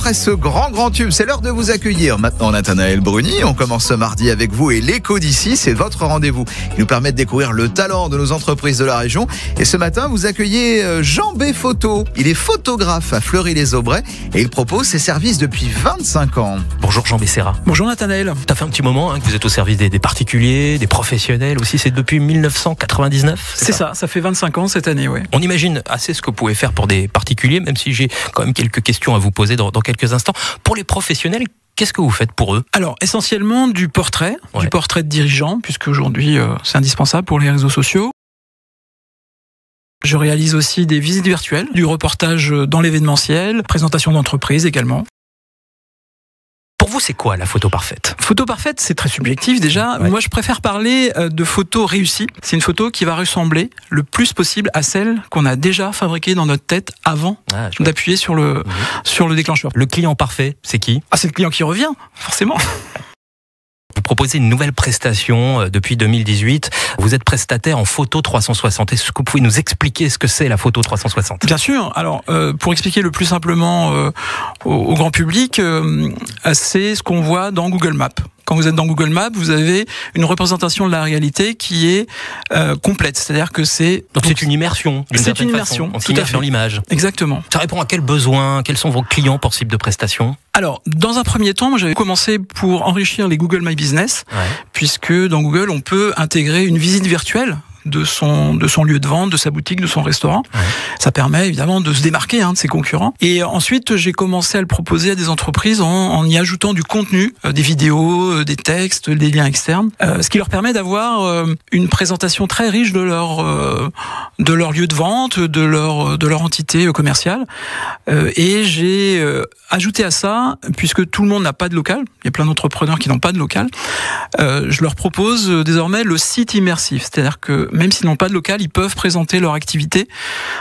après ce grand tube, c'est l'heure de vous accueillir. Maintenant, Nathanaël Bruni, on commence ce mardi avec vous et l'écho d'ici, c'est votre rendez-vous. Il nous permet de découvrir le talent de nos entreprises de la région. Et ce matin, vous accueillez Jean B. Photo. Il est photographe à Fleury-les-Aubrais et il propose ses services depuis 25 ans. Bonjour Jean Becerra. Bonjour Nathanaël. Ça fait un petit moment que vous êtes au service des particuliers, des professionnels aussi. C'est depuis 1999. C'est ça fait 25 ans cette année, oui. On imagine assez ce que vous pouvez faire pour des particuliers, même si j'ai quand même quelques questions à vous poser dans quelques instants. Pour les professionnels, qu'est-ce que vous faites pour eux ? Alors, essentiellement du portrait de dirigeants, puisque aujourd'hui c'est indispensable pour les réseaux sociaux. Je réalise aussi des visites virtuelles, du reportage dans l'événementiel, présentation d'entreprise également. Pour vous, c'est quoi la photo parfaite ? Photo parfaite, c'est très subjectif déjà. Ouais. Moi, je préfère parler de photo réussie. C'est une photo qui va ressembler le plus possible à celle qu'on a déjà fabriquée dans notre tête avant d'appuyer sur le déclencheur. Le client parfait, c'est qui ? Ah, c'est le client qui revient, forcément. Vous proposez une nouvelle prestation depuis 2018. Vous êtes prestataire en photo 360. Est-ce que vous pouvez nous expliquer ce que c'est la photo 360 ? Bien sûr. Alors, pour expliquer le plus simplement au grand public, c'est ce qu'on voit dans Google Maps. Quand vous êtes dans Google Maps, vous avez une représentation de la réalité qui est complète. C'est-à-dire que c'est... Donc c'est une immersion. C'est une immersion. On s'immerge dans l'image. Exactement. Ça répond à quels besoins ? Quels sont vos clients pour ce type de prestation ? Alors, dans un premier temps, moi, j'avais commencé pour enrichir les Google My Business, puisque dans Google, on peut intégrer une visite virtuelle de son lieu de vente, de sa boutique, de son restaurant. Ça permet évidemment de se démarquer de ses concurrents. Et ensuite, j'ai commencé à le proposer à des entreprises en y ajoutant du contenu, des vidéos, des textes, des liens externes, ce qui leur permet d'avoir une présentation très riche de leur lieu de vente, de leur entité commerciale. Et j'ai ajouté à ça, puisque tout le monde n'a pas de local, il y a plein d'entrepreneurs qui n'ont pas de local, je leur propose désormais le site immersif, c'est-à-dire que même s'ils n'ont pas de local, ils peuvent présenter leur activité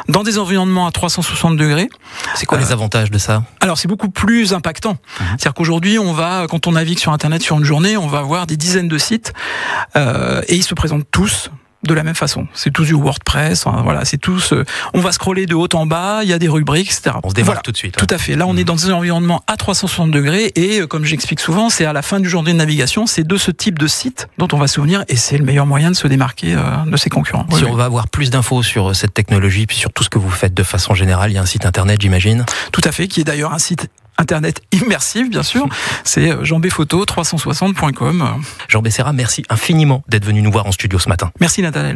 dans des environnements à 360 degrés. C'est quoi les avantages de ça ? Alors, c'est beaucoup plus impactant. C'est-à-dire qu'aujourd'hui, quand on navigue sur Internet sur une journée, on va avoir des dizaines de sites et ils se présentent tous de la même façon. C'est tous du WordPress, c'est tous... on va scroller de haut en bas, il y a des rubriques, etc. On se démarque tout de suite. Tout à fait. Là, on est dans des environnements à 360 degrés et, comme j'explique souvent, c'est à la fin du journée de navigation, c'est de ce type de site dont on va se souvenir et c'est le meilleur moyen de se démarquer de ses concurrents. Si on va avoir plus d'infos sur cette technologie, puis sur tout ce que vous faites de façon générale, il y a un site internet, j'imagine ? Tout à fait, qui est d'ailleurs un site Internet immersif, bien sûr. C'est jeanbphoto360.com. Jean Becerra, merci infiniment d'être venu nous voir en studio ce matin. Merci Nathanaël.